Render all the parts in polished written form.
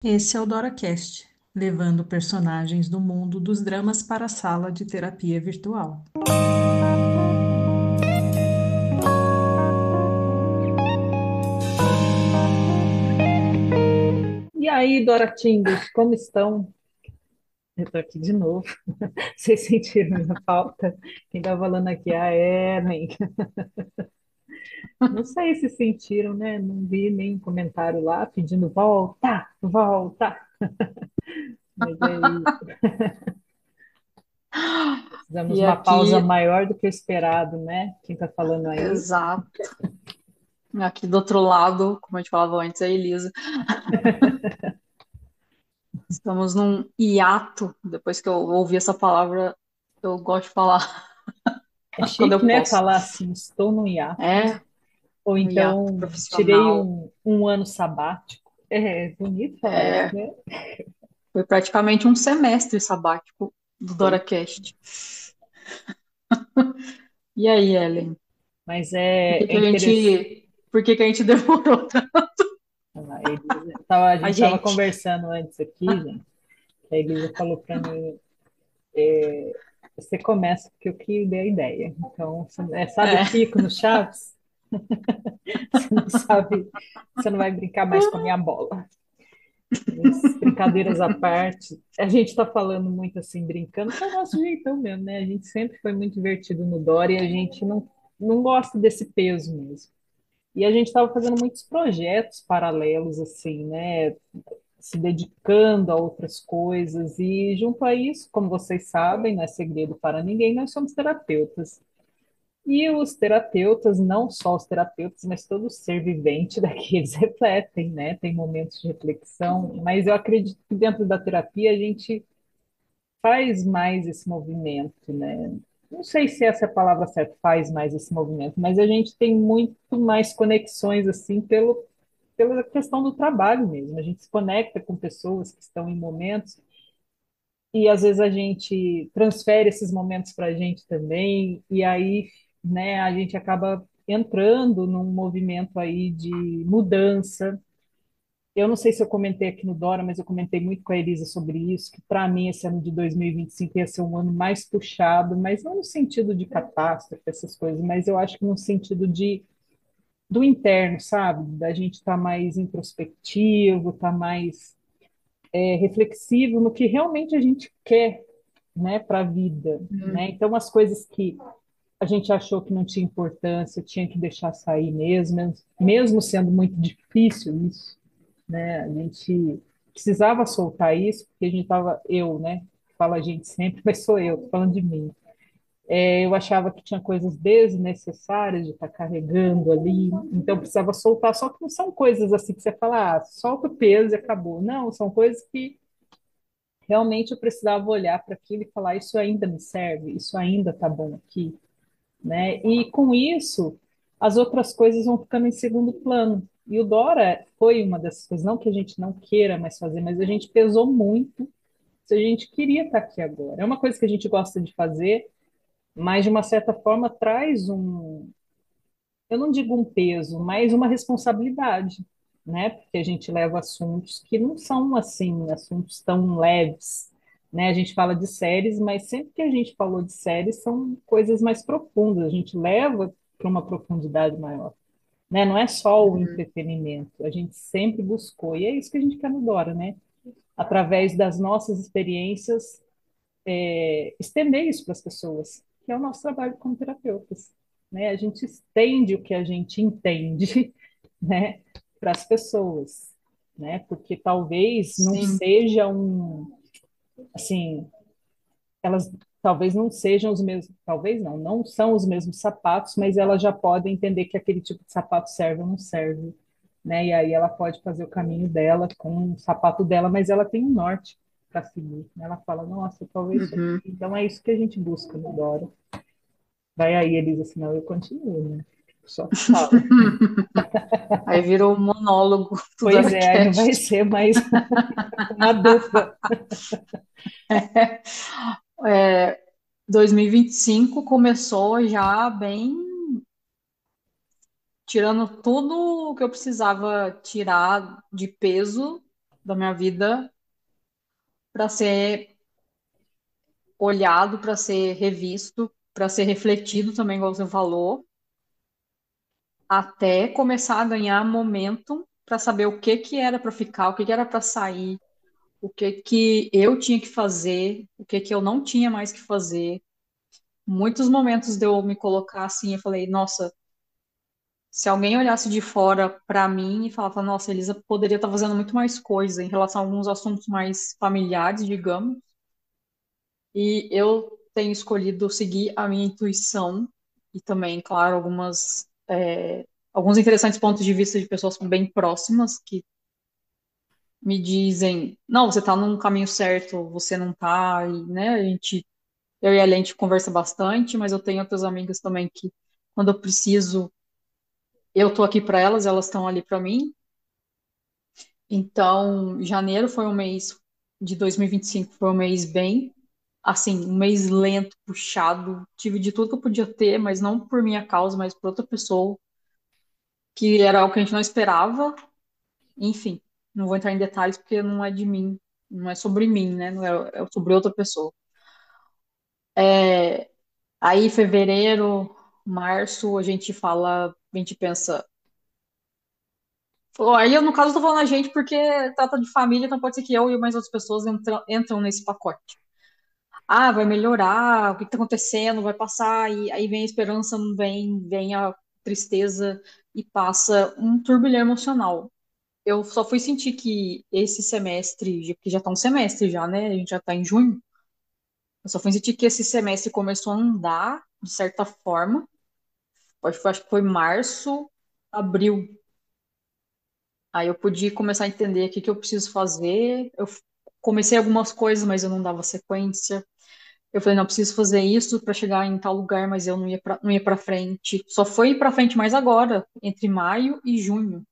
Esse é o DoraCast, levando personagens do mundo dos dramas para a sala de terapia virtual. E aí, Doratindos, como estão? Eu tô aqui de novo. Vocês sentiram minha falta? Quem tá falando aqui é a Ellen. Não sei se sentiram, né? Não vi nenhum comentário lá pedindo volta, volta. Mas é isso. Fizemos E uma pausa aqui, maior do que o esperado, né? Quem tá falando aí? exato, aqui do outro lado, como a gente falava antes, é a Elisa. Estamos num hiato. Depois que eu ouvi essa palavra, eu gosto de falar É quando chique, eu né? posso. Falar assim, estou no hiato. É, Ou um hiato então, tirei profissional. um ano sabático. É bonito falar isso, É, né? foi praticamente um semestre sabático do Foi. DoraCast. E aí, Ellen? Mas Por que é que a interessante. gente, por que que a gente demorou tanto? A a A gente estava gente. conversando antes aqui, gente. A Elisa falou para mim: você começa porque eu que dei a ideia. Então, sabe o É. Kiko no Chaves? Você não sabe, você não vai brincar mais com a minha bola. Mas, brincadeiras à parte, a gente está falando muito assim, brincando, que é o nosso jeitão mesmo, né? A gente sempre foi muito divertido no Dora e a gente não gosta desse peso mesmo. E a gente estava fazendo muitos projetos paralelos, assim, né? Se dedicando a outras coisas. E junto a isso, como vocês sabem, não é segredo para ninguém, nós somos terapeutas. E os terapeutas, não só os terapeutas, mas todo ser vivente daqui, eles refletem, né? Tem momentos de reflexão, mas eu acredito que dentro da terapia a gente faz mais esse movimento, né? Não sei se essa é a palavra certa, faz mais esse movimento, mas a gente tem muito mais conexões, assim, pela questão do trabalho mesmo. A gente se conecta com pessoas que estão em momentos e às vezes a gente transfere esses momentos para a gente também, e aí, né, a gente acaba entrando num movimento aí de mudança. Eu não sei se eu comentei aqui no Dora, mas eu comentei muito com a Elisa sobre isso, que para mim esse ano de 2025 ia ser um ano mais puxado, mas não no sentido de catástrofe, essas coisas, mas eu acho que no sentido de do interno, sabe? Da gente estar mais introspectivo, estar mais reflexivo no que realmente a gente quer, né, para a vida, Hum, né? Então, as coisas que a gente achou que não tinha importância, tinha que deixar sair mesmo, mesmo sendo muito difícil isso, né? A gente precisava soltar isso, porque a gente estava, eu, né? Fala a gente sempre, mas sou eu, tô falando de mim. Eu achava que tinha coisas desnecessárias de estar carregando ali, então precisava soltar. Só que não são coisas assim que você fala, ah, solta o peso e acabou. Não, são coisas que realmente eu precisava olhar para aquilo e falar, isso ainda me serve, isso ainda está bom aqui, né? E com isso, as outras coisas vão ficando em segundo plano. E o Dora foi uma dessas coisas, não que a gente não queira mais fazer, mas a gente pesou muito se a gente queria estar aqui agora. É uma coisa que a gente gosta de fazer, mas de uma certa forma traz eu não digo um peso, mas uma responsabilidade, né? Porque a gente leva assuntos que não são assim, assuntos tão leves, né? A gente fala de séries, mas sempre que a gente falou de séries são coisas mais profundas, a gente leva para uma profundidade maior, né? Não é só o uhum, entretenimento, a gente sempre buscou, e é isso que a gente quer no Dora, né? Através das nossas experiências, estender isso para as pessoas, que é o nosso trabalho como terapeutas. Né? A gente estende o que a gente entende, né, para as pessoas, né? Porque talvez não sim. seja assim, elas talvez não sejam os mesmos, talvez não são os mesmos sapatos, mas elas já podem entender que aquele tipo de sapato serve ou não serve, né? E aí ela pode fazer o caminho dela com o sapato dela, mas ela tem um norte para seguir. Né? Ela fala, nossa, talvez isso aqui. Uhum. Então é isso que a gente busca no Dora. Vai aí, Elisa, senão eu continuo, né? Só falo. Aí virou um monólogo do Pois é, aí não vai DoraCast. ser mais uma dupla. É, 2025 começou já bem, tirando tudo o que eu precisava tirar de peso da minha vida para ser olhado, para ser revisto, para ser refletido também, igual você falou, até começar a ganhar momentum para saber o que que era para ficar, o que que era para sair, o que que eu tinha que fazer, o que que eu não tinha mais que fazer. Muitos momentos de eu me colocar assim, eu falei, nossa, se alguém olhasse de fora para mim e falava, nossa, Elisa poderia estar fazendo muito mais coisa em relação a alguns assuntos mais familiares, digamos, e eu tenho escolhido seguir a minha intuição e também, claro, alguns interessantes pontos de vista de pessoas bem próximas que me dizem, não, você está num caminho certo, você não está, e, né, eu e a gente conversa bastante, mas eu tenho outras amigas também que, quando eu preciso, eu tô aqui para elas, elas estão ali para mim. Então, janeiro foi um mês de 2025, foi um mês bem, assim, um mês lento, puxado. Tive de tudo que eu podia ter, mas não por minha causa, mas por outra pessoa, que era algo que a gente não esperava. Enfim, não vou entrar em detalhes porque não é de mim, não é sobre mim, né? Não é, é sobre outra pessoa. Aí, fevereiro, março, a gente pensa. Aí, eu, no caso, eu tô falando a gente porque trata de família, então pode ser que eu e mais outras pessoas entram nesse pacote. Ah, vai melhorar, o que está acontecendo, vai passar, e aí vem a esperança, não vem, vem a tristeza e passa um turbilhão emocional. Eu só fui sentir que esse semestre, que já está um semestre já, né? A gente já está em junho. Eu só fui sentir que esse semestre começou a andar de certa forma. Acho que foi março, abril. Aí eu pude começar a entender o que que eu preciso fazer. Eu comecei algumas coisas, mas eu não dava sequência. Eu falei, não, eu preciso fazer isso para chegar em tal lugar, mas eu não ia para frente. Só foi para frente mais agora, entre maio e junho.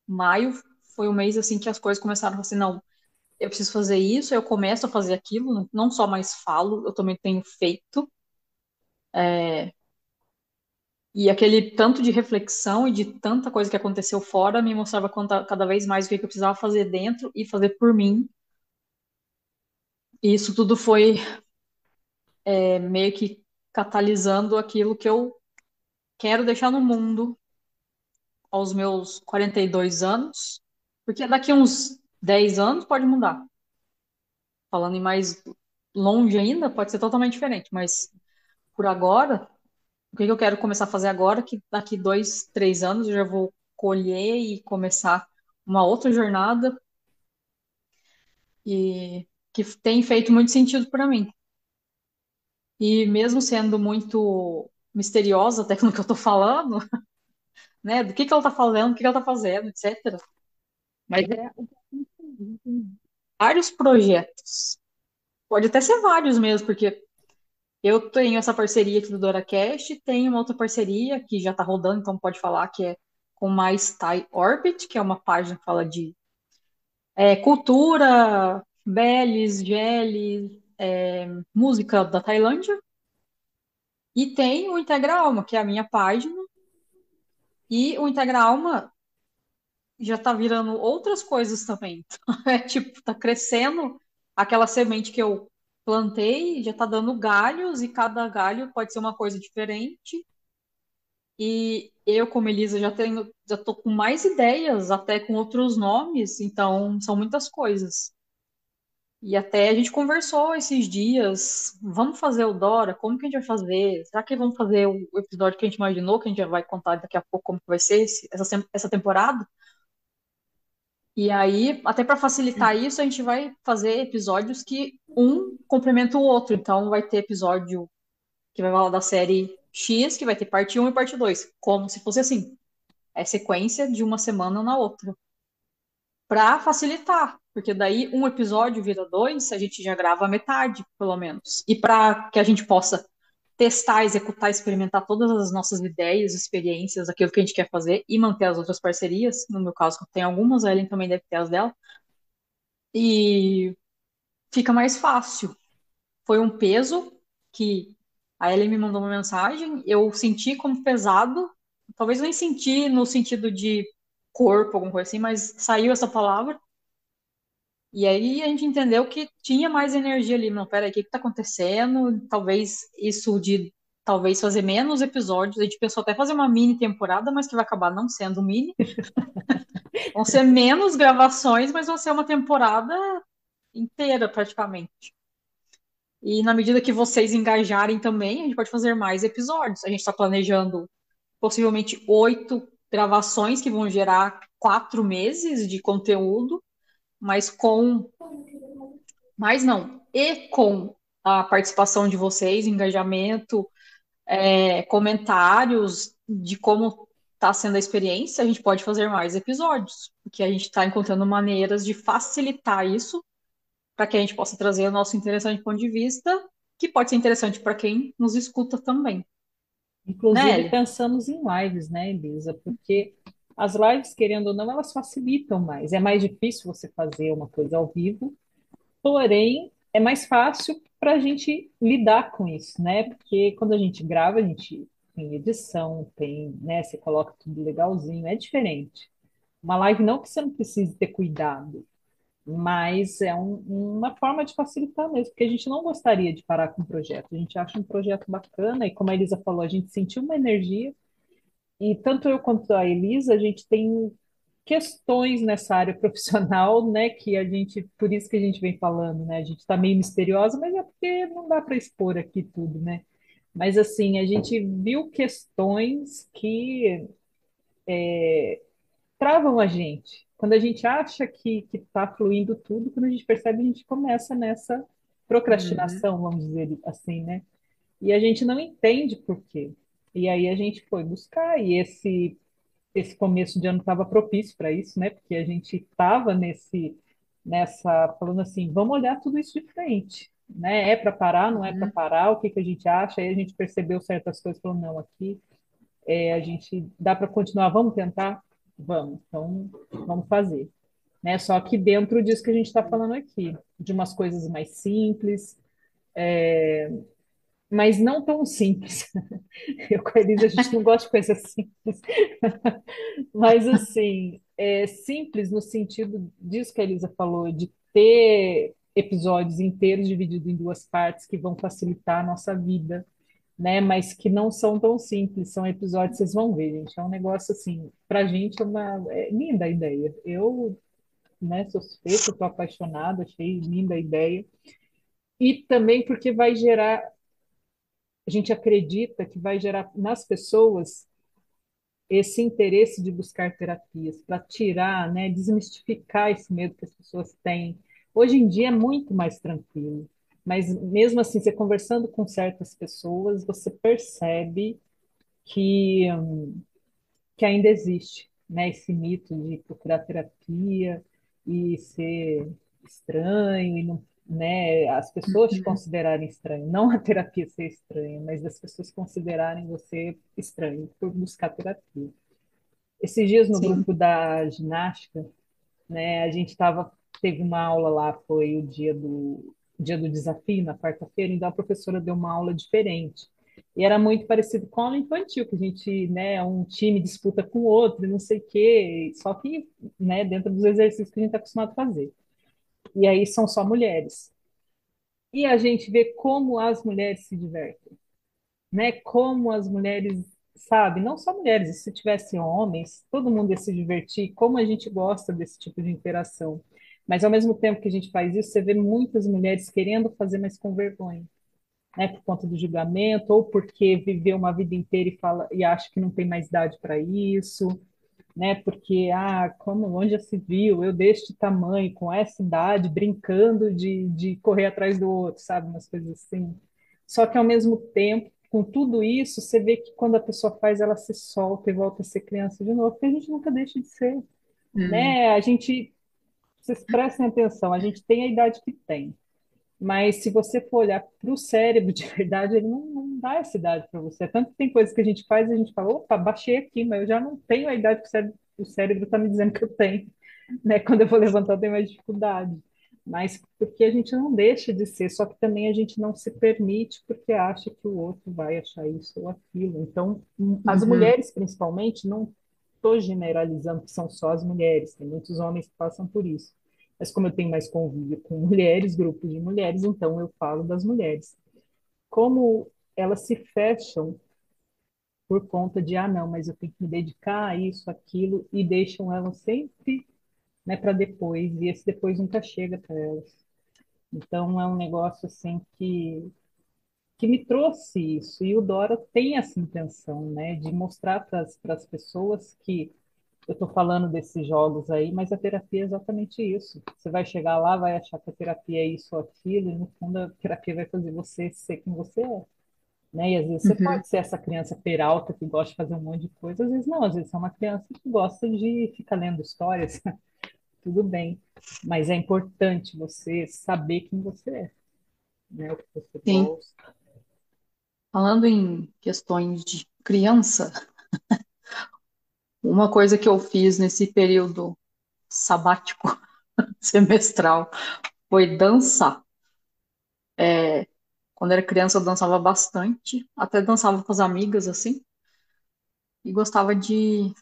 Maio foi o mês assim que as coisas começaram assim, não, eu preciso fazer isso, eu começo a fazer aquilo, não só mais falo, eu também tenho feito. E aquele tanto de reflexão e de tanta coisa que aconteceu fora me mostrava cada vez mais o que eu precisava fazer dentro e fazer por mim. E isso tudo foi meio que catalisando aquilo que eu quero deixar no mundo aos meus 42 anos, porque daqui a uns 10 anos pode mudar. Falando em mais longe ainda, pode ser totalmente diferente, mas por agora, o que eu quero começar a fazer agora, que daqui 2, 3 anos eu já vou colher e começar uma outra jornada e que tem feito muito sentido para mim. E mesmo sendo muito misteriosa até no que eu tô falando, né, do que ela tá falando, o que ela tá fazendo, etc. Mas é vários projetos. Pode até ser vários mesmo, porque eu tenho essa parceria aqui do DoraCast, tenho uma outra parceria que já está rodando, então pode falar que é com mais Thai Orbit, que é uma página que fala de cultura, beles, geles, música da Tailândia. E tem o Integra Alma, que é a minha página, e o Integra Alma já está virando outras coisas também. É tipo, tá crescendo aquela semente que eu plantei, já tá dando galhos, e cada galho pode ser uma coisa diferente. E eu, como Elisa, já tô com mais ideias, até com outros nomes, então são muitas coisas. E até a gente conversou esses dias, vamos fazer o Dora? Como que a gente vai fazer? Será que vamos fazer o episódio que a gente imaginou, que a gente já vai contar daqui a pouco como que vai ser essa temporada? E aí, até para facilitar isso, a gente vai fazer episódios que um complementa o outro. Então, vai ter episódio que vai falar da série X, que vai ter parte um e parte 2, como se fosse assim. É sequência de uma semana na outra. Para facilitar, porque daí um episódio vira dois, a gente já grava a metade, pelo menos. E para que a gente possa testar, executar, experimentar todas as nossas ideias, experiências, aquilo que a gente quer fazer e manter as outras parcerias. No meu caso, tem algumas, a Ellen também deve ter as dela. E fica mais fácil. Foi um peso que a Ellen me mandou uma mensagem, eu senti como pesado, talvez nem senti no sentido de corpo, alguma coisa assim, mas saiu essa palavra. E aí a gente entendeu que tinha mais energia ali. Não, peraí, o que que tá acontecendo? Talvez isso de talvez fazer menos episódios. A gente pensou até fazer uma mini temporada, mas que vai acabar não sendo mini. Vão ser menos gravações, mas vai ser uma temporada inteira praticamente. E na medida que vocês engajarem também, a gente pode fazer mais episódios. A gente está planejando possivelmente 8 gravações que vão gerar 4 meses de conteúdo, mas com, mas não, e com a participação de vocês, engajamento, comentários de como está sendo a experiência, a gente pode fazer mais episódios, porque a gente está encontrando maneiras de facilitar isso para que a gente possa trazer o nosso interessante ponto de vista, que pode ser interessante para quem nos escuta também. Né, Inclusive, Ellie? pensamos em lives, né, Elisa? Porque as lives, querendo ou não, elas facilitam mais. É mais difícil você fazer uma coisa ao vivo, porém, é mais fácil para a gente lidar com isso, né? Porque quando a gente grava, a gente tem edição, tem, né? Você coloca tudo legalzinho, é diferente. Uma live não que você não precise ter cuidado, mas é uma forma de facilitar mesmo, porque a gente não gostaria de parar com o projeto. A gente acha um projeto bacana e, como a Elisa falou, a gente sentiu uma energia e tanto eu quanto a Elisa, a gente tem questões nessa área profissional, né, que a gente, por isso que a gente vem falando, né, a gente está meio misteriosa, mas é porque não dá para expor aqui tudo, né? Mas assim, a gente viu questões que travam a gente. Quando a gente acha que está fluindo tudo, quando a gente percebe, a gente começa nessa Uhum. procrastinação, vamos dizer assim, né? E a gente não entende por quê. E aí a gente foi buscar, e esse começo de ano estava propício para isso, né? Porque a gente estava nessa, falando assim, vamos olhar tudo isso de frente, né? É para parar, não é para Uhum. parar, o que que a gente acha? Aí a gente percebeu certas coisas, falou, não, aqui a gente dá para continuar, vamos tentar? Vamos, então vamos fazer. Né? Só que dentro disso que a gente está falando aqui, de umas coisas mais simples, mas não tão simples. Eu com a Elisa, a gente não gosta de coisas simples. Mas, assim, simples no sentido disso que a Elisa falou, de ter episódios inteiros divididos em duas partes que vão facilitar a nossa vida, né? Mas que não são tão simples, são episódios, vocês vão ver, gente. É um negócio, assim, pra gente é linda a ideia. Eu, né, sou suspeita, estou apaixonada, achei linda a ideia. E também porque vai gerar, a gente acredita que vai gerar nas pessoas esse interesse de buscar terapias, para tirar, né, desmistificar esse medo que as pessoas têm. Hoje em dia é muito mais tranquilo, mas mesmo assim, você conversando com certas pessoas, você percebe que, que ainda existe, né, esse mito de procurar terapia e ser estranho e não, né, as pessoas te Uhum. considerarem estranho, não a terapia ser estranha, mas as pessoas considerarem você estranho por buscar terapia. Esses dias no Sim. grupo da ginástica, né, a gente teve uma aula lá, foi o dia do desafio, na quarta-feira, então a professora deu uma aula diferente. E era muito parecido com a aula infantil, que a gente, né, um time disputa com o outro, e não sei o quê, só que, né, dentro dos exercícios que a gente está acostumado a fazer. E aí são só mulheres. E a gente vê como as mulheres se divertem, né? Como as mulheres, sabe, não só mulheres, se tivesse homens, todo mundo ia se divertir, como a gente gosta desse tipo de interação. Mas ao mesmo tempo que a gente faz isso, você vê muitas mulheres querendo fazer, mas com vergonha, né? Por conta do julgamento, ou porque viveu uma vida inteira e fala e acha que não tem mais idade para isso, né? Porque, como onde já se viu, eu deste tamanho, com essa idade, brincando de correr atrás do outro, sabe? Umas coisas assim. Só que, ao mesmo tempo, com tudo isso, você vê que quando a pessoa faz, ela se solta e volta a ser criança de novo, porque a gente nunca deixa de ser, Hum. né? Vocês prestem atenção, a gente tem a idade que tem. Mas se você for olhar para o cérebro de verdade, ele não dá essa idade para você. Tanto que tem coisas que a gente faz e a gente fala, opa, baixei aqui, mas eu já não tenho a idade que o cérebro está me dizendo que eu tenho. Né? Quando eu vou levantar, eu tenho mais dificuldade. Mas porque a gente não deixa de ser, só que também a gente não se permite porque acha que o outro vai achar isso ou aquilo. Então, as Uhum. mulheres, principalmente, não estou generalizando que são só as mulheres, tem muitos homens que passam por isso, Mas como eu tenho mais convívio com mulheres, grupos de mulheres, então eu falo das mulheres. Como elas se fecham por conta de, ah, não, mas eu tenho que me dedicar a isso, aquilo, e deixam elas sempre, né, para depois, e esse depois nunca chega para elas. Então é um negócio assim que me trouxe isso, e o Dora tem essa intenção, né, de mostrar para as pessoas que eu estou falando desses jogos aí, mas a terapia é exatamente isso. Você vai chegar lá, vai achar que a terapia é isso ou aquilo, e no fundo a terapia vai fazer você ser quem você é, né? E às vezes você Uhum, pode ser essa criança peralta que gosta de fazer um monte de coisa, às vezes não, às vezes é uma criança que gosta de ficar lendo histórias, tudo bem. Mas é importante você saber quem você é, né? O que você sim. gosta. Falando em questões de criança, uma coisa que eu fiz nesse período sabático semestral foi dançar. Quando era criança, eu dançava bastante, até dançava com as amigas, assim, e gostava de.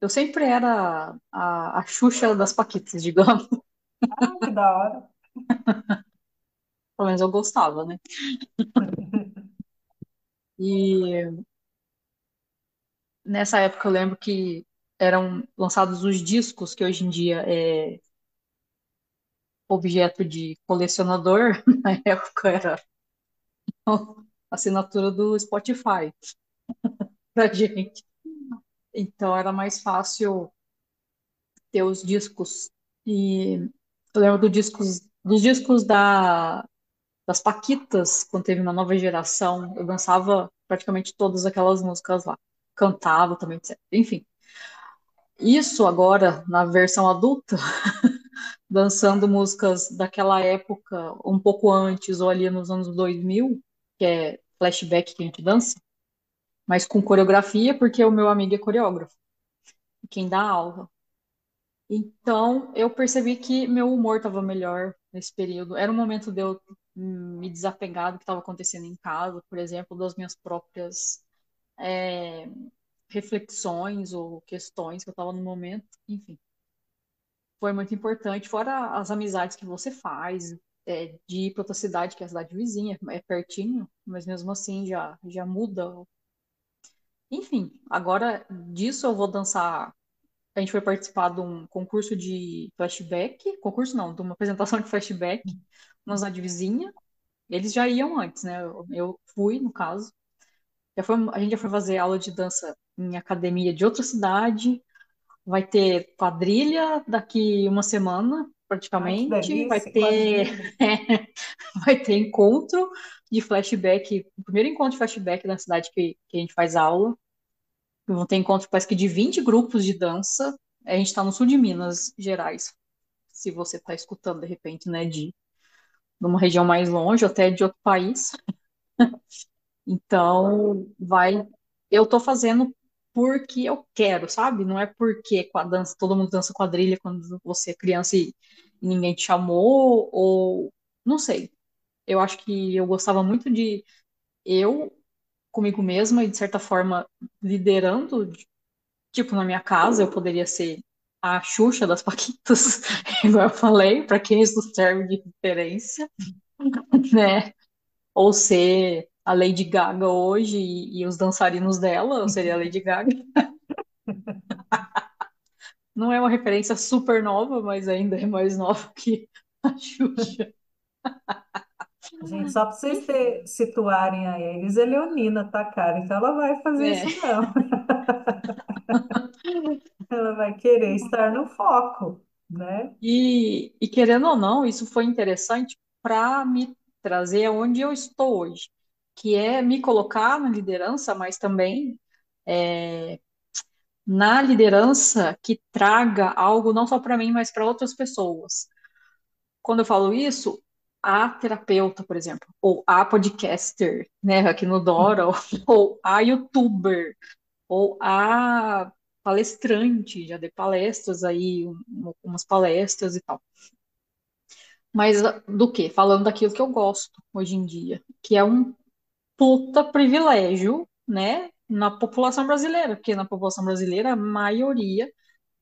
Eu sempre era a Xuxa das Paquitas, digamos. Ah, que da hora. Pelo menos eu gostava, né? E nessa época eu lembro que eram lançados os discos, que hoje em dia é objeto de colecionador. Na época era a assinatura do Spotify pra gente. Então era mais fácil ter os discos. E eu lembro dos discos das Paquitas, quando teve uma nova geração. Eu dançava praticamente todas aquelas músicas lá. Cantava também, etc. Enfim, isso agora, na versão adulta, dançando músicas daquela época, um pouco antes ou ali nos anos 2000, que é flashback que a gente dança, mas com coreografia, porque o meu amigo é coreógrafo, quem dá aula. Então, eu percebi que meu humor estava melhor nesse período. Era um momento de eu me desapegar do que estava acontecendo em casa, por exemplo, das minhas próprias é, reflexões ou questões que eu estava no momento. Enfim, foi muito importante. Fora as amizades que você faz, de ir para outra cidade, que é a cidade vizinha, é pertinho, mas mesmo assim já muda. Enfim, agora disso eu vou dançar. A gente foi participar de um concurso de flashback, concurso não, de uma apresentação de flashback na cidade vizinha. Eles já iam antes, né? Eu fui, no caso. A gente já foi fazer aula de dança em academia de outra cidade. Vai ter quadrilha daqui uma semana, Ai, que praticamente. delícia, quadrilha. Vai ter encontro de flashback, o primeiro encontro de flashback na cidade que a gente faz aula. Vão ter encontro, parece que de 20 grupos de dança. A gente está no sul de Minas Gerais, se você está escutando de repente, né, de uma região mais longe, ou até de outro país. Então, eu tô fazendo porque eu quero, sabe? Não é porque com a dança, todo mundo dança quadrilha quando você é criança e ninguém te chamou, ou não sei. Eu acho que eu gostava muito de eu comigo mesma e, de certa forma, liderando, tipo, na minha casa, eu poderia ser a Xuxa das Paquitas, igual eu falei, para quem isso serve de referência, né? Ou ser a Lady Gaga hoje e os dançarinos dela, eu seria a Lady Gaga. Não é uma referência super nova, mas ainda é mais nova que a Xuxa. Gente, só para vocês Enfim, situarem a Elis, é leonina, tá, cara? Então ela vai fazer é. isso não. Ela vai querer estar no foco, né? E querendo ou não, isso foi interessante para me trazer aonde eu estou hoje, que é me colocar na liderança, mas também na liderança que traga algo não só para mim, mas para outras pessoas. Quando eu falo isso, a terapeuta, por exemplo, ou a podcaster, né, aqui no Dora, ou a youtuber, ou a palestrante, já dei palestras aí, umas palestras e tal. Mas do quê? Falando daquilo que eu gosto hoje em dia, que é um puta privilégio, né, na população brasileira, porque na população brasileira a maioria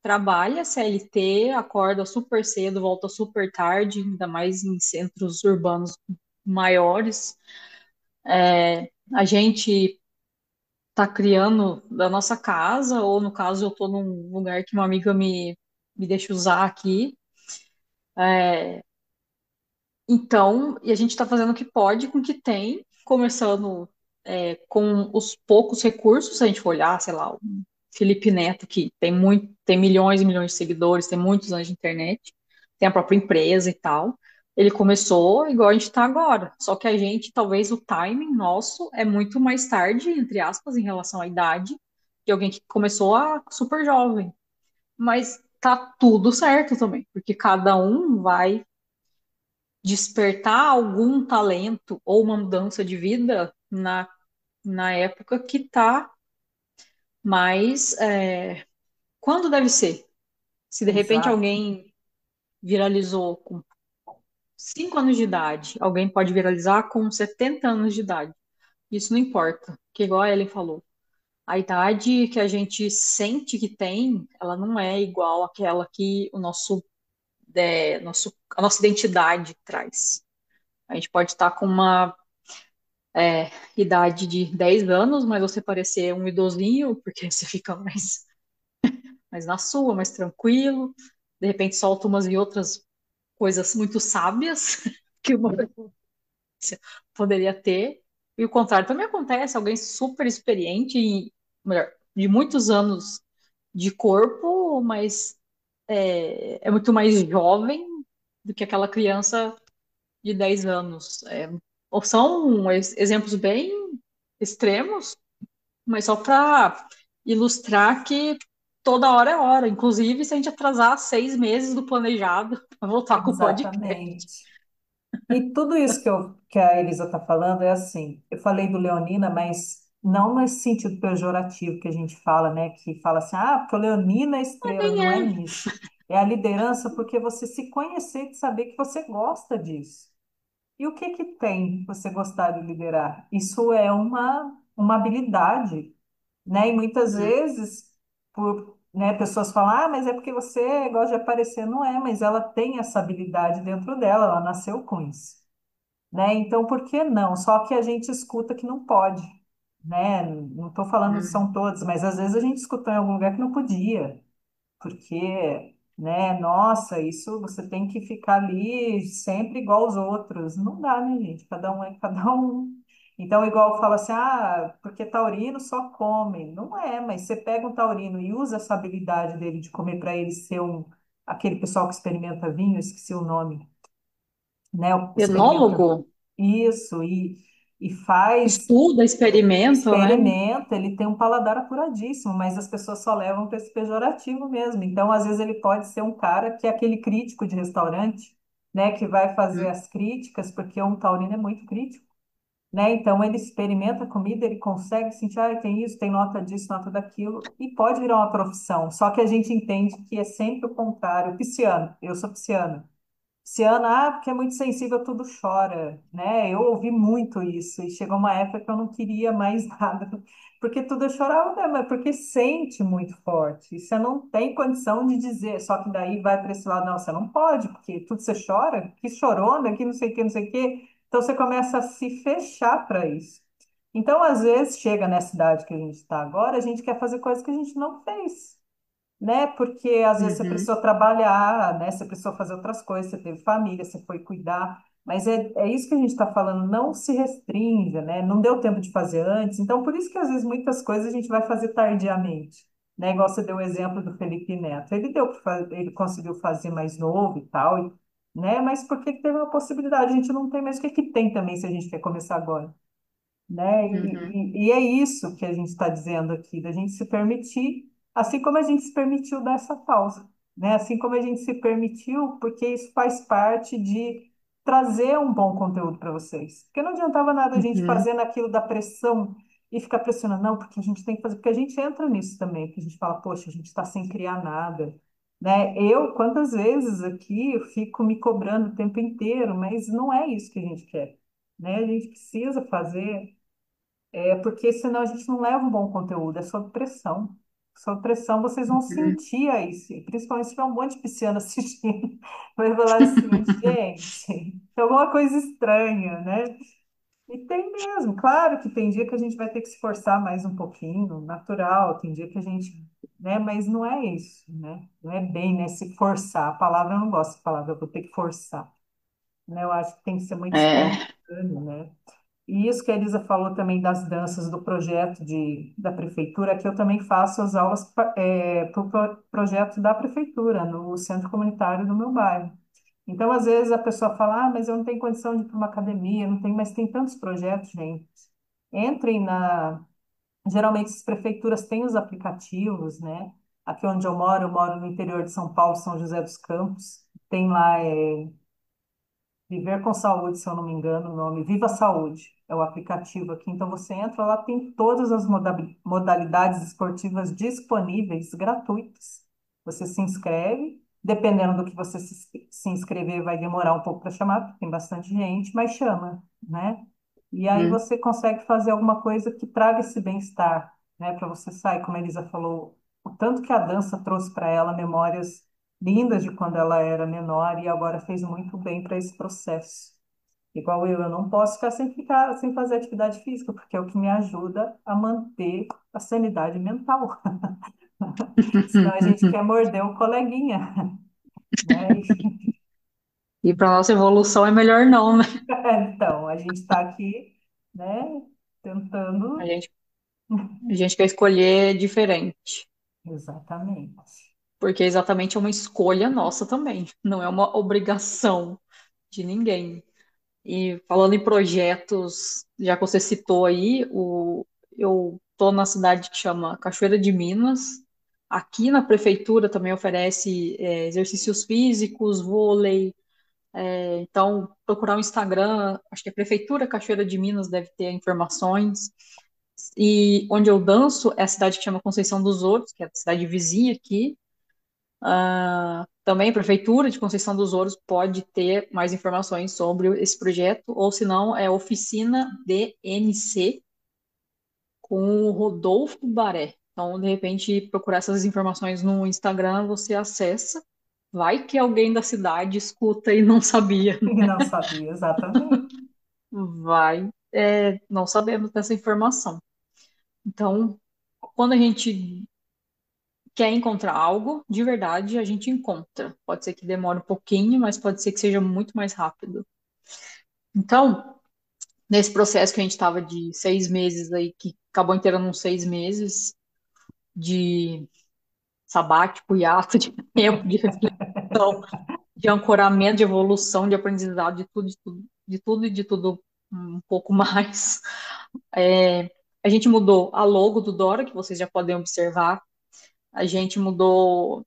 trabalha CLT, acorda super cedo, volta super tarde, ainda mais em centros urbanos maiores. A gente tá criando da nossa casa, ou no caso eu tô num lugar que uma amiga me deixa usar aqui. Então, e a gente está fazendo o que pode com o que tem, começando com os poucos recursos, se a gente for olhar, sei lá, o Felipe Neto, que tem milhões e milhões de seguidores, tem muitos anos de internet, tem a própria empresa e tal. Ele começou igual a gente está agora, só que a gente, talvez o timing nosso é muito mais tarde, entre aspas, em relação à idade, de alguém que começou super jovem. Mas tá tudo certo também, porque cada um vai despertar algum talento ou uma mudança de vida na época que tá mais. Quando deve ser? Se de repente Exato, alguém viralizou com 5 anos de idade, alguém pode viralizar com 70 anos de idade. Isso não importa, que igual a Ellen falou, a idade que a gente sente que tem, ela não é igual àquela que a nossa identidade traz. A gente pode estar com uma idade de 10 anos, mas você parecer um idosinho, porque você fica mais na sua, mais tranquilo, de repente solta umas e outras coisas muito sábias que uma pessoa poderia ter. E o contrário também acontece, alguém super experiente, melhor, de muitos anos de corpo, mas é muito mais jovem do que aquela criança de 10 anos. Ou são exemplos bem extremos, mas só para ilustrar que toda hora é hora. Inclusive, se a gente atrasar 6 meses do planejado para voltar com o podcast. exatamente. E tudo isso que a Elisa está falando é assim. Eu falei do Leonina, mas não nesse sentido pejorativo que a gente fala, né? Que fala assim, ah, porque o Leonina é estrela, Nem não é é. nisso. É a liderança porque você se conhecer e saber que você gosta disso. E o que que tem você gostar de liderar? Isso é uma habilidade, né? E muitas Uhum. vezes, né, pessoas falam, ah, mas é porque você gosta de aparecer. Não é, mas ela tem essa habilidade dentro dela, ela nasceu com isso, né? Então, por que não? Só que a gente escuta que não pode, né? Não estou falando que Uhum. são todos, mas às vezes a gente escutou em algum lugar que não podia porque, né, nossa, isso você tem que ficar ali sempre igual aos outros. Não dá, né, gente? Cada um é cada um. Então, igual fala assim, ah, porque taurino só come. Não é, mas você pega um taurino e usa essa habilidade dele de comer para ele ser aquele pessoal que experimenta vinho, eu esqueci o nome, né? O experimenta Enólogo isso e faz estuda, experimenta, né? experimenta, ele tem um paladar apuradíssimo, mas as pessoas só levam para esse pejorativo mesmo. Então, às vezes, ele pode ser um cara que é aquele crítico de restaurante, né, que vai fazer Uhum. as críticas, porque um taurino é muito crítico, né? Então, ele experimenta a comida, ele consegue sentir, ah, tem isso, tem nota disso, nota daquilo, e pode virar uma profissão. Só que a gente entende que é sempre o contrário. Pisciano, eu sou pisciana. Ciana, ah, porque é muito sensível, tudo chora, né? Eu ouvi muito isso e chegou uma época que eu não queria mais nada, porque tudo eu chorava mesmo, é porque sente muito forte. E você não tem condição de dizer, só que daí vai para esse lado, não, você não pode, porque tudo você chora, que chorona, que não sei o que, não sei o que. Então você começa a se fechar para isso. Então, às vezes, chega nessa idade que a gente está agora, a gente quer fazer coisas que a gente não fez, né? Porque às vezes você Uhum. precisou trabalhar, né? Você precisou fazer outras coisas, você teve família, você foi cuidar. Mas é isso que a gente está falando, não se restrinja, né? Não deu tempo de fazer antes. Então, por isso que às vezes muitas coisas a gente vai fazer tardiamente, né? Igual você deu o exemplo do Felipe Neto. Ele conseguiu fazer mais novo e tal, né? Mas porque teve uma possibilidade, a gente não tem, mas o que que tem também se a gente quer começar agora? Né? Uhum. E é isso que a gente está dizendo aqui, da gente se permitir, assim como a gente se permitiu dar essa pausa, né? Assim como a gente se permitiu, porque isso faz parte de trazer um bom conteúdo para vocês. Porque não adiantava nada a gente Uhum. fazendo aquilo da pressão e ficar pressionando, não, porque a gente tem que fazer, porque a gente entra nisso também, porque a gente fala, poxa, a gente está sem criar nada. Né? Eu, quantas vezes aqui, eu fico me cobrando o tempo inteiro, mas não é isso que a gente quer, né? A gente precisa fazer porque senão a gente não leva um bom conteúdo, é sob pressão. Sob pressão, vocês vão sentir isso. E principalmente se tiver um monte de pisciano assistindo, vai falar assim, gente, tem alguma coisa estranha, né? E tem mesmo, claro que tem dia que a gente vai ter que se forçar mais um pouquinho, natural, tem dia que a gente, né? Mas não é isso, né? Não é bem, né? Se forçar. A palavra eu não gosto da palavra, eu vou ter que forçar, né? Eu acho que tem que ser muito É, espontâneo, né? E isso que a Elisa falou também das danças do projeto da prefeitura, que eu também faço as aulas para o projeto da prefeitura, no centro comunitário do meu bairro. Então, às vezes, a pessoa fala, mas eu não tenho condição de ir para uma academia, não tem, mas tem tantos projetos, gente. Entrem na. Geralmente, as prefeituras têm os aplicativos, né? Aqui onde eu moro no interior de São Paulo, São José dos Campos. Tem lá Viver com Saúde, se eu não me engano, o nome. Viva Saúde é o aplicativo aqui. Então você entra lá, tem todas as modalidades esportivas disponíveis, gratuitas. Você se inscreve, dependendo do que você se inscrever, vai demorar um pouco para chamar, porque tem bastante gente, mas chama, né? E aí hum, você consegue fazer alguma coisa que traga esse bem-estar, né? Para você sair, como a Elisa falou, o tanto que a dança trouxe para ela memórias lindas de quando ela era menor e agora fez muito bem para esse processo. Igual eu não posso ficar sem fazer atividade física, porque é o que me ajuda a manter a sanidade mental. Senão a gente quer morder o coleguinha, né? e para nossa evolução é melhor não, né? Então, a gente está aqui, né, A tentando. gente, a gente quer escolher diferente, Exatamente. porque exatamente é uma escolha nossa também, não é uma obrigação de ninguém. E falando em projetos, já que você citou aí, eu estou na cidade que chama Cachoeira de Minas. Aqui na prefeitura também oferece exercícios físicos, vôlei. Então, procurar o Instagram, acho que a Prefeitura Cachoeira de Minas deve ter informações. E onde eu danço é a cidade que chama Conceição dos Ouros, que é a cidade vizinha aqui. Também a Prefeitura de Conceição dos Ouros pode ter mais informações sobre esse projeto, ou se não, é Oficina DNC com o Rodolfo Baré. Então, de repente, procurar essas informações no Instagram, você acessa. Vai que alguém da cidade escuta e não sabia. E não sabia exatamente. Vai, não sabemos dessa informação. Então, quando a gente quer encontrar algo, de verdade, a gente encontra. Pode ser que demore um pouquinho, mas pode ser que seja muito mais rápido. Então, nesse processo que a gente estava de 6 meses aí, que acabou inteirando uns 6 meses de sabático, hiato, de tempo, de reflexão, de ancoramento, de evolução, de aprendizado, de tudo, de tudo, de tudo e de tudo um pouco mais. É, a gente mudou a logo do Dora, que vocês já podem observar. A gente mudou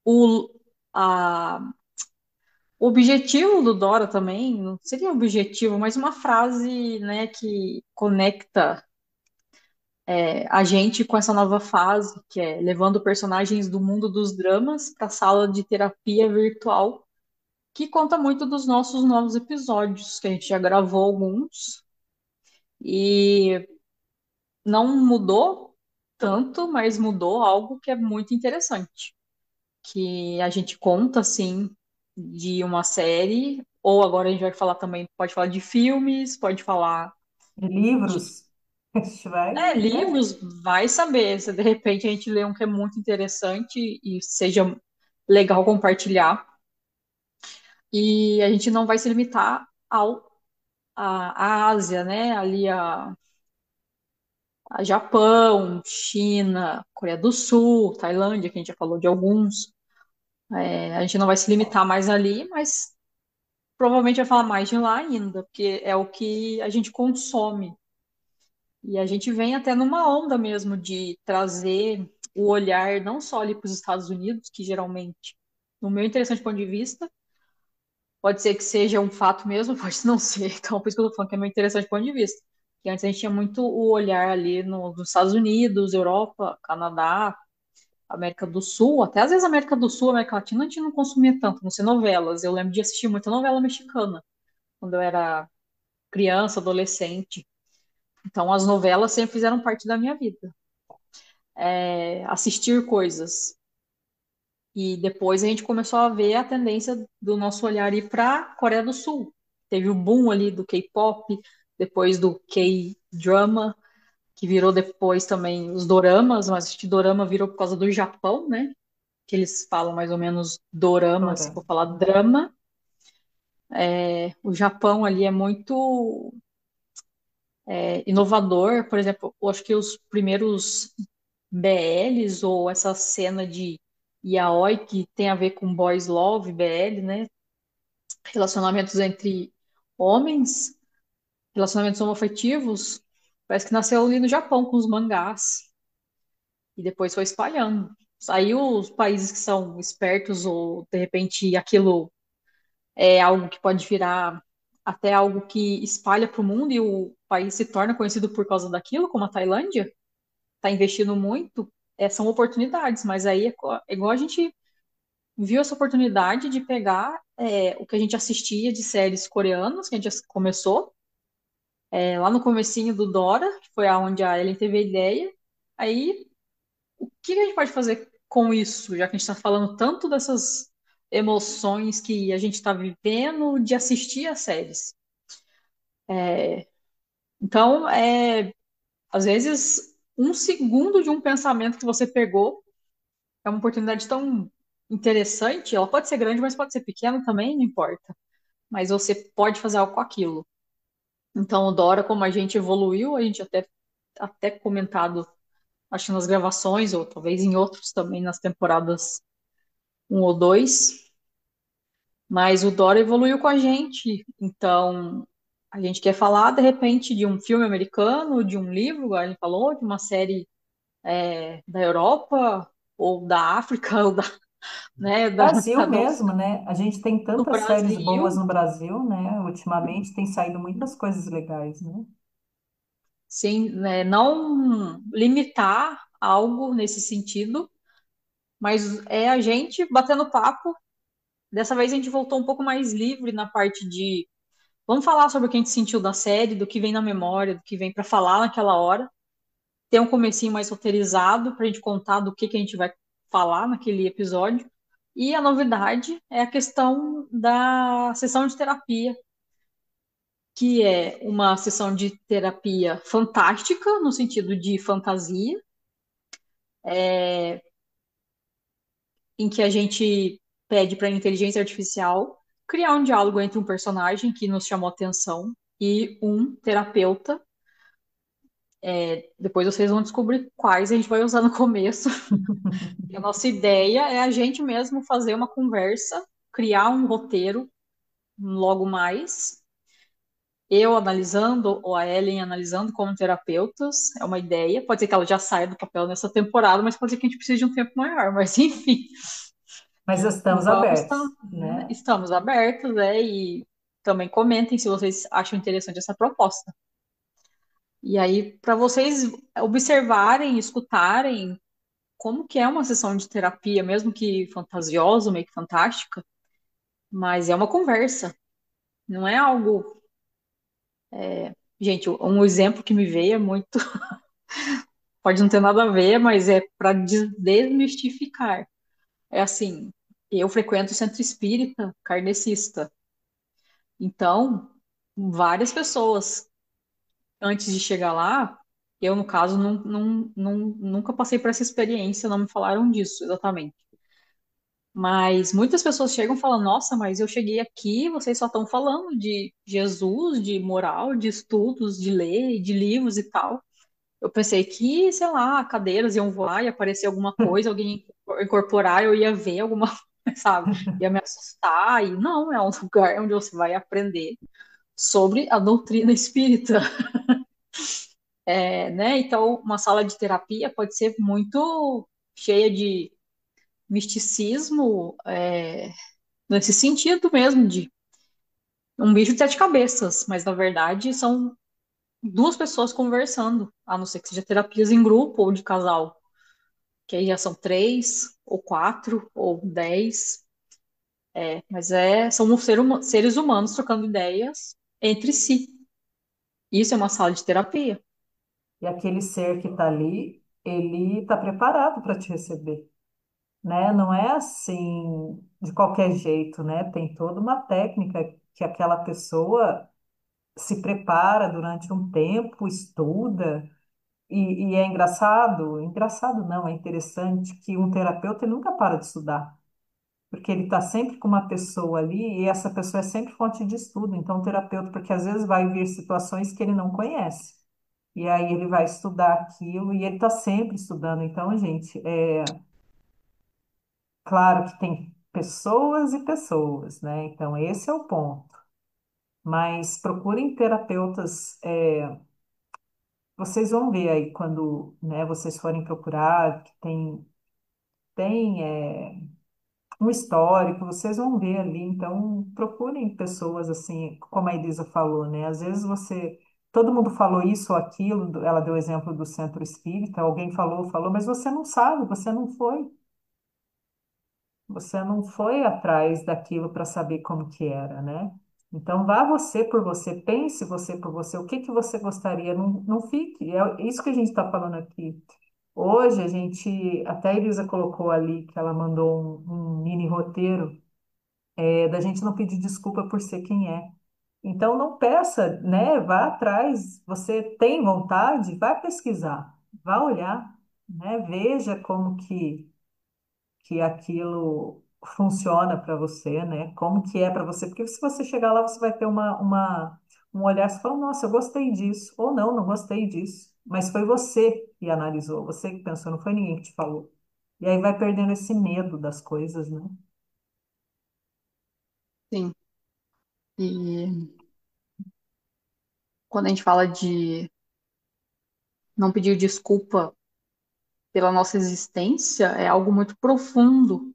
o, a, o objetivo do Dora também. Não seria objetivo, mas uma frase, né, que conecta a gente com essa nova fase, que é levando personagens do mundo dos dramas para a sala de terapia virtual, que conta muito dos nossos novos episódios, que a gente já gravou alguns. E não mudou tanto, mas mudou algo que é muito interessante, que a gente conta assim de uma série, ou agora a gente vai falar também, pode falar de filmes, pode falar E de livros, a gente vai, né? livros, vai saber, se de repente a gente lê um que é muito interessante e seja legal compartilhar. E a gente não vai se limitar à Ásia, né? Ali a Japão, China, Coreia do Sul, Tailândia, que a gente já falou de alguns. A gente não vai se limitar mais ali, mas provavelmente vai falar mais de lá ainda, porque é o que a gente consome. E a gente vem até numa onda mesmo de trazer o olhar não só ali para os Estados Unidos, que geralmente, no meu interessante ponto de vista, pode ser que seja um fato mesmo, pode não ser. Então, por isso que eu tô falando que é meu interessante ponto de vista. Que antes a gente tinha muito o olhar ali nos Estados Unidos, Europa, Canadá, América do Sul, até às vezes América do Sul, América Latina, a gente não consumia tanto, não sei novelas. Eu lembro de assistir muita novela mexicana quando eu era criança, adolescente. Então as novelas sempre fizeram parte da minha vida. assistir coisas. E depois a gente começou a ver a tendência do nosso olhar ir para a Coreia do Sul. Teve o boom ali do K-pop, depois do K-drama, que virou depois também os doramas, mas acho que dorama virou por causa do Japão, né? Que eles falam mais ou menos dorama, se Dora. for falar drama. O Japão ali é muito inovador. Por exemplo, eu acho que os primeiros BLs ou essa cena de yaoi que tem a ver com boys love, BL, né? Relacionamentos entre homens, relacionamentos homoafetivos, parece que nasceu ali no Japão com os mangás e depois foi espalhando. Aí os países que são espertos ou de repente aquilo é algo que pode virar até algo que espalha para o mundo e o país se torna conhecido por causa daquilo, como a Tailândia, está investindo muito, são oportunidades, mas aí é igual a gente viu essa oportunidade de pegar o que a gente assistia de séries coreanas, que a gente já começou, lá no comecinho do Dora, que foi aonde a Ellen teve a ideia. Aí, o que a gente pode fazer com isso, já que a gente está falando tanto dessas emoções que a gente está vivendo de assistir as séries? Então, às vezes, um segundo de um pensamento que você pegou é uma oportunidade tão interessante. Ela pode ser grande, mas pode ser pequena também, não importa. Mas você pode fazer algo com aquilo. Então, o Dora, como a gente evoluiu, a gente até comentado, acho que nas gravações, ou talvez em outros também, nas temporadas um ou 2, mas o Dora evoluiu com a gente. Então, a gente quer falar, de repente, de um filme americano, de um livro, igual ele falou, de uma série da Europa, ou da África, ou né, Brasil do, mesmo, né? A gente tem do tantas séries boas Brasil. no Brasil, né? Ultimamente tem saído muitas coisas legais, né? Sim, né, não limitar algo nesse sentido, mas é a gente batendo papo. Dessa vez a gente voltou um pouco mais livre na parte de vamos falar sobre o que a gente sentiu da série, do que vem na memória, do que vem para falar naquela hora. Ter um comecinho mais roteirizado para a gente contar do que a gente vai falar naquele episódio. E a novidade é a questão da sessão de terapia, que é uma sessão de terapia fantástica, no sentido de fantasia, em que a gente pede para a inteligência artificial criar um diálogo entre um personagem que nos chamou atenção e um terapeuta. Depois vocês vão descobrir quais a gente vai usar no começo. E a nossa ideia é a gente mesmo fazer uma conversa, criar um roteiro logo mais. Eu analisando, ou a Ellen analisando como terapeutas, é uma ideia. Pode ser que ela já saia do papel nessa temporada, mas pode ser que a gente precise de um tempo maior. Mas enfim, Mas estamos vamos estar, abertos, né? né? Estamos abertos, né? E também comentem se vocês acham interessante essa proposta. E aí, para vocês observarem, escutarem como que é uma sessão de terapia, mesmo que fantasiosa, meio que fantástica, mas é uma conversa, não é algo. Gente, um exemplo que me veio é muito, pode não ter nada a ver, mas é para desmistificar. É assim, eu frequento o centro espírita kardecista, então várias pessoas antes de chegar lá, eu no caso nunca passei por essa experiência, não me falaram disso exatamente. Mas muitas pessoas chegam e falam: Nossa, mas eu cheguei aqui, vocês só estão falando de Jesus, de moral, de estudos, de lei, de livros e tal. Eu pensei que, sei lá, cadeiras iam voar, ia aparecer alguma coisa, alguém ia incorporar, eu ia ver alguma coisa, sabe? Ia me assustar. E não, é um lugar onde você vai aprender sobre a doutrina espírita, né? Então, uma sala de terapia pode ser muito cheia de misticismo, nesse sentido mesmo, de um bicho de sete cabeças, mas na verdade são duas pessoas conversando, a não ser que seja terapias em grupo ou de casal, que aí já são três, ou quatro, ou 10, mas são seres humanos trocando ideias entre si. Isso é uma sala de terapia. E aquele ser que está ali ele está preparado para te receber, né? Não é assim de qualquer jeito, né? Tem toda uma técnica que aquela pessoa se prepara durante um tempo, estuda, e é engraçado não, é interessante que um terapeuta ele nunca para de estudar, porque ele está sempre com uma pessoa ali e essa pessoa é sempre fonte de estudo. Então, o terapeuta, porque às vezes vai vir situações que ele não conhece, e aí ele vai estudar aquilo e ele está sempre estudando. Então, gente, claro que tem pessoas e pessoas, né? Então, esse é o ponto. Mas procurem terapeutas, vocês vão ver aí quando, né, vocês forem procurar, que tem um histórico, vocês vão ver ali. Então, procurem pessoas assim, como a Elisa falou, né? Às vezes todo mundo falou isso ou aquilo, ela deu o exemplo do centro espírita, alguém falou, mas você não sabe, você não foi atrás daquilo para saber como que era, né? Então, vá você por você, pense você por você, o que que você gostaria, não fique, é isso que a gente está falando aqui. Hoje, até a Elisa colocou ali que ela mandou um mini roteiro, da gente não pedir desculpa por ser quem é. Então, não peça, né? Vá atrás, você tem vontade, vá pesquisar, vá olhar, né? Veja como que aquilo funciona para você, né? Como que é para você, porque se você chegar lá, você vai ter um olhar, você fala, nossa, eu gostei disso, ou não, não gostei disso, mas foi você que analisou, você que pensou, não foi ninguém que te falou. E aí vai perdendo esse medo das coisas, né? Sim. E quando a gente fala de não pedir desculpa pela nossa existência, é algo muito profundo,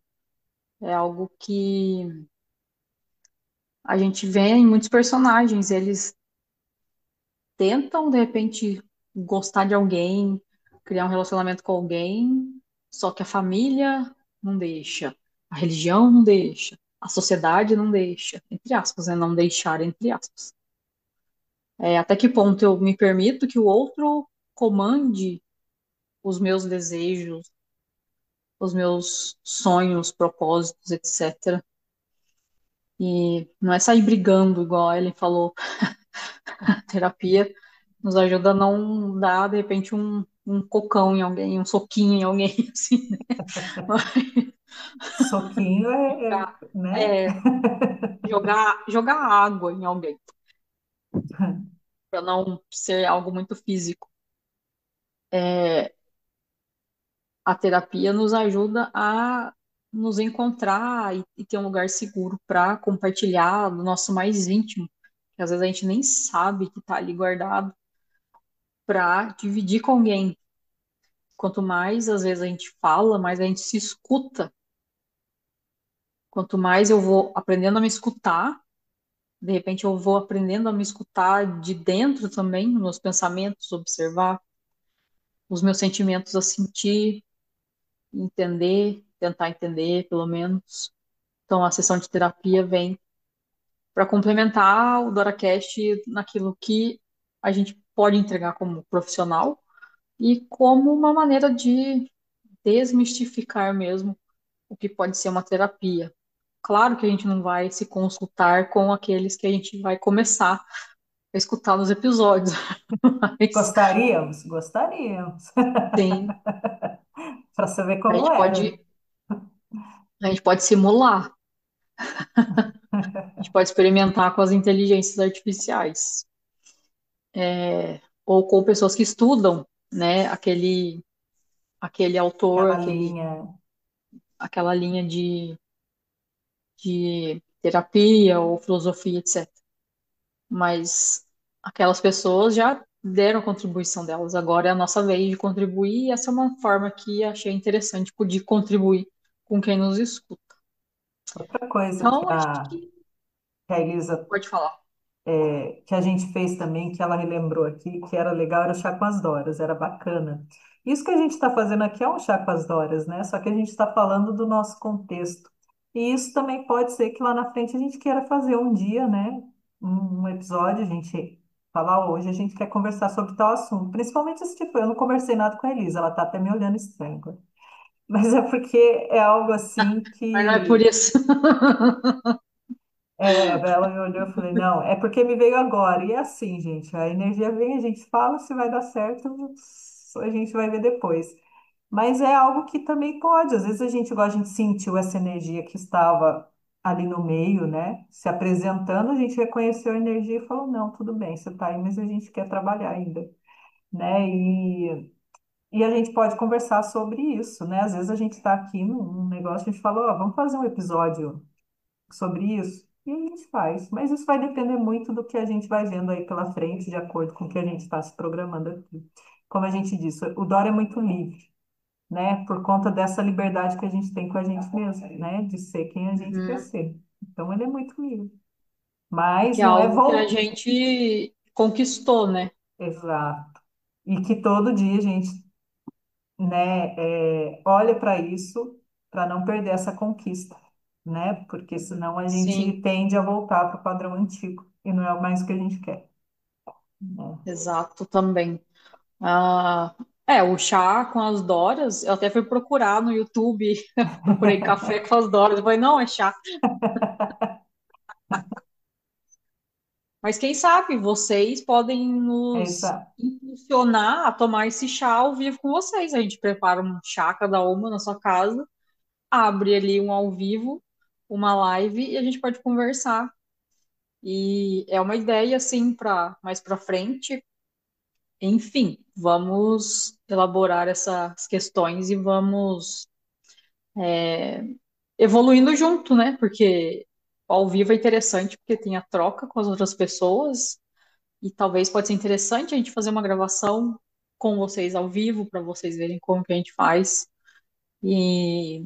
é algo que a gente vê em muitos personagens. Eles tentam, de repente, gostar de alguém, criar um relacionamento com alguém, só que a família não deixa, a religião não deixa, a sociedade não deixa, entre aspas, né? Não deixar, entre aspas. Até que ponto eu me permito que o outro comande os meus desejos, os meus sonhos, propósitos, etc. E não é sair brigando, igual a Ellen falou. A terapia nos ajuda a não dar, de repente, um cocão em alguém, um soquinho em alguém, assim, né? Soquinho né? É, jogar água em alguém, para não ser algo muito físico. A terapia nos ajuda a nos encontrar e ter um lugar seguro para compartilhar do nosso mais íntimo, que às vezes a gente nem sabe que está ali guardado, para dividir com alguém. Quanto mais às vezes a gente fala, mais a gente se escuta. Quanto mais eu vou aprendendo a me escutar, de repente eu vou aprendendo a me escutar de dentro também, nos meus pensamentos, observar os meus sentimentos, a sentir, entender, tentar entender, pelo menos. Então, a sessão de terapia vem para complementar o DoraCast naquilo que a gente pode entregar como profissional e como uma maneira de desmistificar mesmo o que pode ser uma terapia. Claro que a gente não vai se consultar com aqueles que a gente vai começar a escutar nos episódios, mas Gostaríamos, sim, para saber a como gente era. pode, a gente pode simular, a gente pode experimentar com as inteligências artificiais, ou com pessoas que estudam, né, aquele autor, Aquela linha, aquela linha de terapia ou filosofia, etc. Mas aquelas pessoas já deram a contribuição delas. Agora é a nossa vez de contribuir, e essa é uma forma que achei interessante, poder contribuir com quem nos escuta. outra coisa Então, acho que que a Elisa, pode falar. que a gente fez também, que ela relembrou aqui, que era legal, era o chá com as Doras, era bacana. Isso que a gente está fazendo aqui é um chá com as Doras, né? Só que a gente está falando do nosso contexto. E isso também pode ser que lá na frente a gente queira fazer um dia, né? Um episódio, a gente Falar, hoje a gente quer conversar sobre tal assunto. Principalmente esse tipo, eu não conversei nada com a Elisa, ela tá até me olhando estranho agora. Mas é porque é algo assim Mas não é por que isso. ela me olhou e falei, não, é porque me veio agora. E é assim, gente, a energia vem, a gente fala, se vai dar certo, a gente vai ver depois. Mas é algo que também pode, às vezes a gente, igual a gente sentiu essa energia que estava ali no meio, né? Se apresentando, a gente reconheceu a energia e falou, não, tudo bem, você está aí, mas a gente quer trabalhar ainda, né? E a gente pode conversar sobre isso, né? Às vezes a gente está aqui num negócio, a gente fala, ó, vamos fazer um episódio sobre isso. E a gente faz. Mas isso vai depender muito do que a gente vai vendo aí pela frente, de acordo com o que a gente está se programando aqui. Como a gente disse, o Dora é muito livre, né? Por conta dessa liberdade que a gente tem com a gente mesmo, né? De ser quem a gente quer Uhum. ser. Então ele é muito livre. E Mas que é não é algo que a voltar. gente conquistou, né? Exato. E que todo dia a gente, né, olha para isso para não perder essa conquista, né? Porque senão a Sim, gente tende a voltar para o padrão antigo e não é mais o que a gente quer, né? exato também. Ah, o chá com as Doras, eu até fui procurar no YouTube, procurei café com as Doras, eu falei, não, é chá. Mas quem sabe vocês podem nos Essa, impulsionar a tomar esse chá ao vivo com vocês. A gente prepara um chá cada uma na sua casa, abre ali um ao vivo, uma live e a gente pode conversar. E é uma ideia assim para mais para frente. Enfim, vamos elaborar essas questões e vamos evoluindo junto, né? Porque o ao vivo é interessante porque tem a troca com as outras pessoas e talvez pode ser interessante a gente fazer uma gravação com vocês ao vivo para vocês verem como que a gente faz. E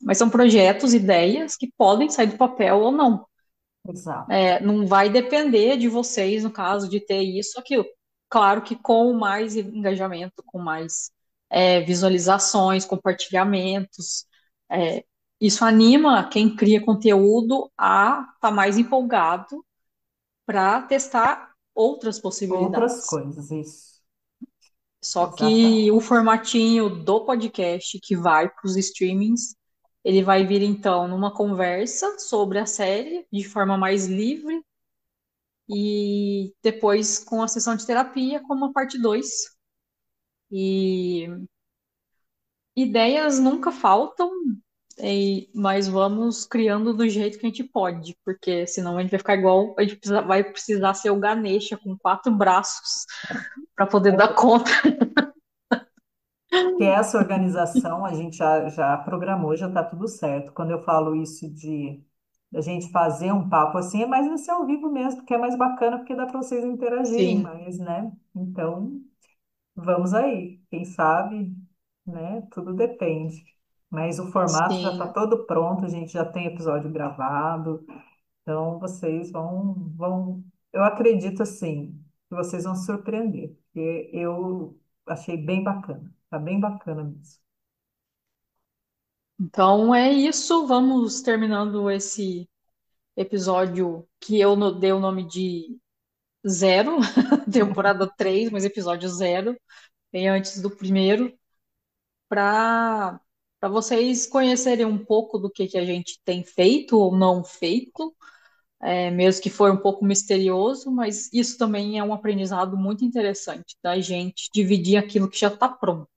mas são projetos, ideias que podem sair do papel ou não. exato. Não vai depender de vocês, no caso, de ter isso, aquilo. Claro que com mais engajamento, com mais visualizações, compartilhamentos, é, isso anima quem cria conteúdo a estar mais empolgado para testar outras Outras possibilidades. coisas, isso. Só que o Exatamente. formatinho do podcast que vai para os streamings, ele vai vir então numa conversa sobre a série de forma mais livre e depois com a sessão de terapia como a parte 2. E ideias nunca faltam, mas vamos criando do jeito que a gente pode, porque senão a gente vai ficar igual, a gente vai precisar ser o Ganesha com 4 braços para poder dar conta. Que essa organização a gente já programou, já está tudo certo. Quando eu falo isso de a gente fazer um papo assim, é mais nesse ao vivo mesmo, porque é mais bacana, porque dá para vocês interagirem Sim, mais, né? Então, vamos aí. Quem sabe, né? Tudo depende. Mas o formato já está sim. todo pronto, a gente já tem episódio gravado. Então, vocês eu acredito assim, que vocês vão se surpreender, porque eu achei bem bacana, tá bem bacana mesmo. Então é isso. Vamos terminando esse episódio que eu dei o nome de Zero, temporada 3, mas episódio zero, bem antes do primeiro, para vocês conhecerem um pouco do que a gente tem feito ou não feito, mesmo que foi um pouco misterioso, mas isso também é um aprendizado muito interessante da gente dividir aquilo que já está pronto.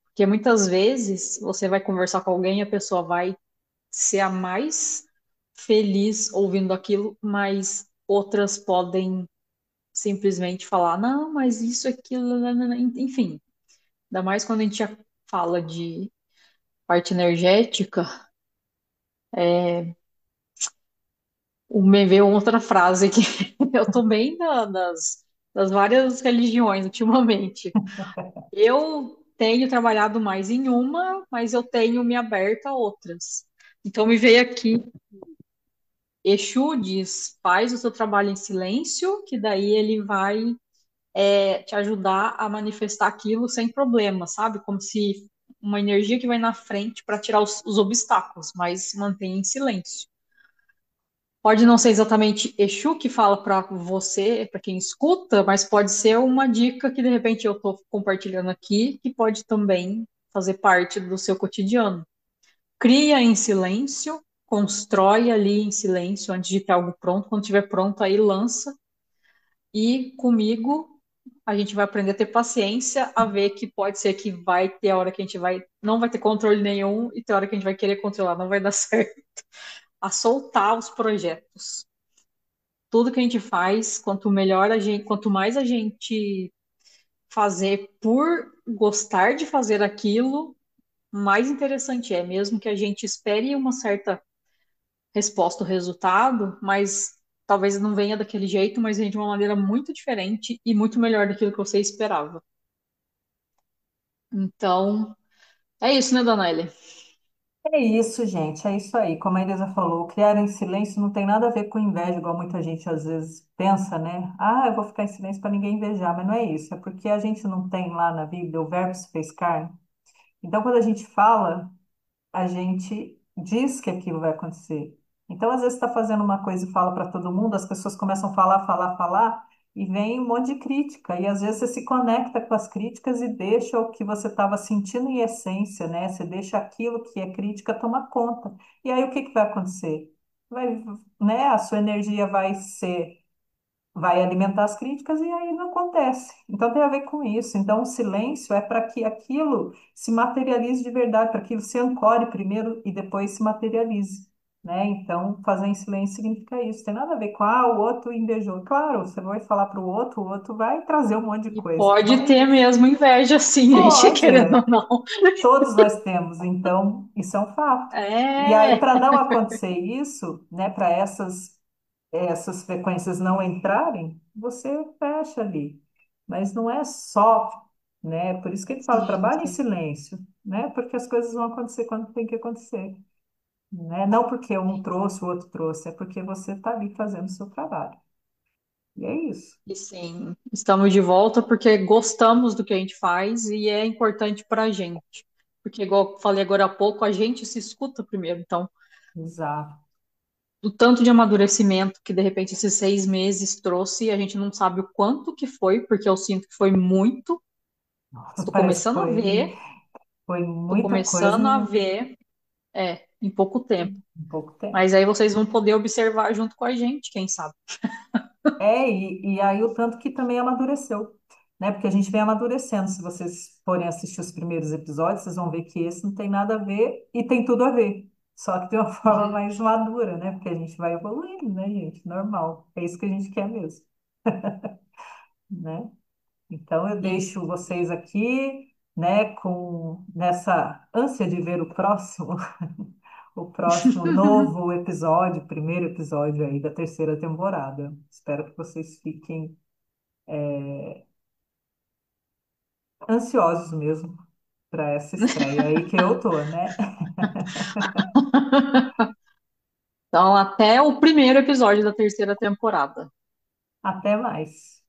Porque muitas vezes você vai conversar com alguém e a pessoa vai ser a mais feliz ouvindo aquilo, mas outras podem simplesmente falar, não, mas isso, aquilo, nanana", enfim. Ainda mais quando a gente já fala de parte energética, me veio outra frase que eu tô bem das várias religiões ultimamente. Eu tenho trabalhado mais em uma, mas eu tenho me aberto a outras. Então me veio aqui Exu diz, faz o seu trabalho em silêncio, que daí ele vai te ajudar a manifestar aquilo sem problema, sabe? Como se uma energia que vai na frente para tirar os obstáculos, mas mantém em silêncio. Pode não ser exatamente Exu que fala para você, para quem escuta, mas pode ser uma dica que de repente eu estou compartilhando aqui, que pode também fazer parte do seu cotidiano. Cria em silêncio, constrói ali em silêncio antes de ter algo pronto. Quando estiver pronto, aí lança. E comigo, a gente vai aprender a ter paciência, a ver que pode ser que vai ter a hora que a gente não vai ter controle nenhum e ter a hora que a gente vai querer controlar, não vai dar certo. A soltar os projetos. Tudo que a gente faz, quanto mais a gente fazer por gostar de fazer aquilo, mais interessante é, mesmo que a gente espere uma certa resposta ou resultado, mas talvez não venha daquele jeito, mas venha de uma maneira muito diferente e muito melhor daquilo que você esperava. Então, é isso, né, dona Ellen? É isso, gente, é isso aí. Como a Elisa falou, criar em silêncio não tem nada a ver com inveja, igual muita gente às vezes pensa, né? Ah, eu vou ficar em silêncio para ninguém invejar, mas não é isso. É porque a gente não tem lá na Bíblia o verbo se fez carne. Então, quando a gente fala, a gente diz que aquilo vai acontecer. Então, às vezes, está fazendo uma coisa e fala para todo mundo, as pessoas começam a falar, falar, falar, e vem um monte de crítica. E às vezes você se conecta com as críticas e deixa o que você estava sentindo em essência, né? Você deixa aquilo que é crítica tomar conta. E aí, o que que vai acontecer? Vai, né? A sua energia vai alimentar as críticas e aí não acontece. Então tem a ver com isso. Então o silêncio é para que aquilo se materialize de verdade, para que aquilo se ancore primeiro e depois se materialize. Né? Então, fazer em silêncio significa isso. Tem nada a ver com, o outro invejou. Claro, você vai falar para o outro vai trazer um monte de E coisa. pode Mas ter mesmo inveja, sim, gente, pode, querendo ou não. todos nós temos. Então, isso é um fato. E aí, É, para não acontecer isso, né, para essas frequências não entrarem, você fecha ali. Mas não é só, né? Por isso que ele fala, sim, trabalhe em sim. silêncio, né? Porque as coisas vão acontecer quando tem que acontecer, né? Não porque um trouxe, o outro trouxe, é porque você está ali fazendo o seu trabalho. E é isso. E sim, estamos de volta porque gostamos do que a gente faz e é importante para a gente. Porque, igual eu falei agora há pouco, a gente se escuta primeiro. Então, Exato. o tanto de amadurecimento que, de repente, esses 6 meses trouxe, a gente não sabe o quanto que foi, porque eu sinto que foi muito. Nossa, Estou parece que começando a ver, foi estou muita coisa começando a ver, em pouco tempo. em pouco tempo. Mas aí vocês vão poder observar junto com a gente, quem sabe. E aí o tanto que também amadureceu, né? Porque a gente vem amadurecendo. Se vocês forem assistir os primeiros episódios, vocês vão ver que esse não tem nada a ver e tem tudo a ver. Só que de uma forma Uhum. mais madura, né? Porque a gente vai evoluindo, né, gente? Normal. É isso que a gente quer mesmo, né? Então eu deixo Isso. vocês aqui, né, com nessa ânsia de ver o próximo, o próximo novo episódio, primeiro episódio aí da terceira temporada. Espero que vocês fiquem ansiosos mesmo para essa estreia aí que eu tô, né? Então, até o primeiro episódio da terceira temporada. Até mais.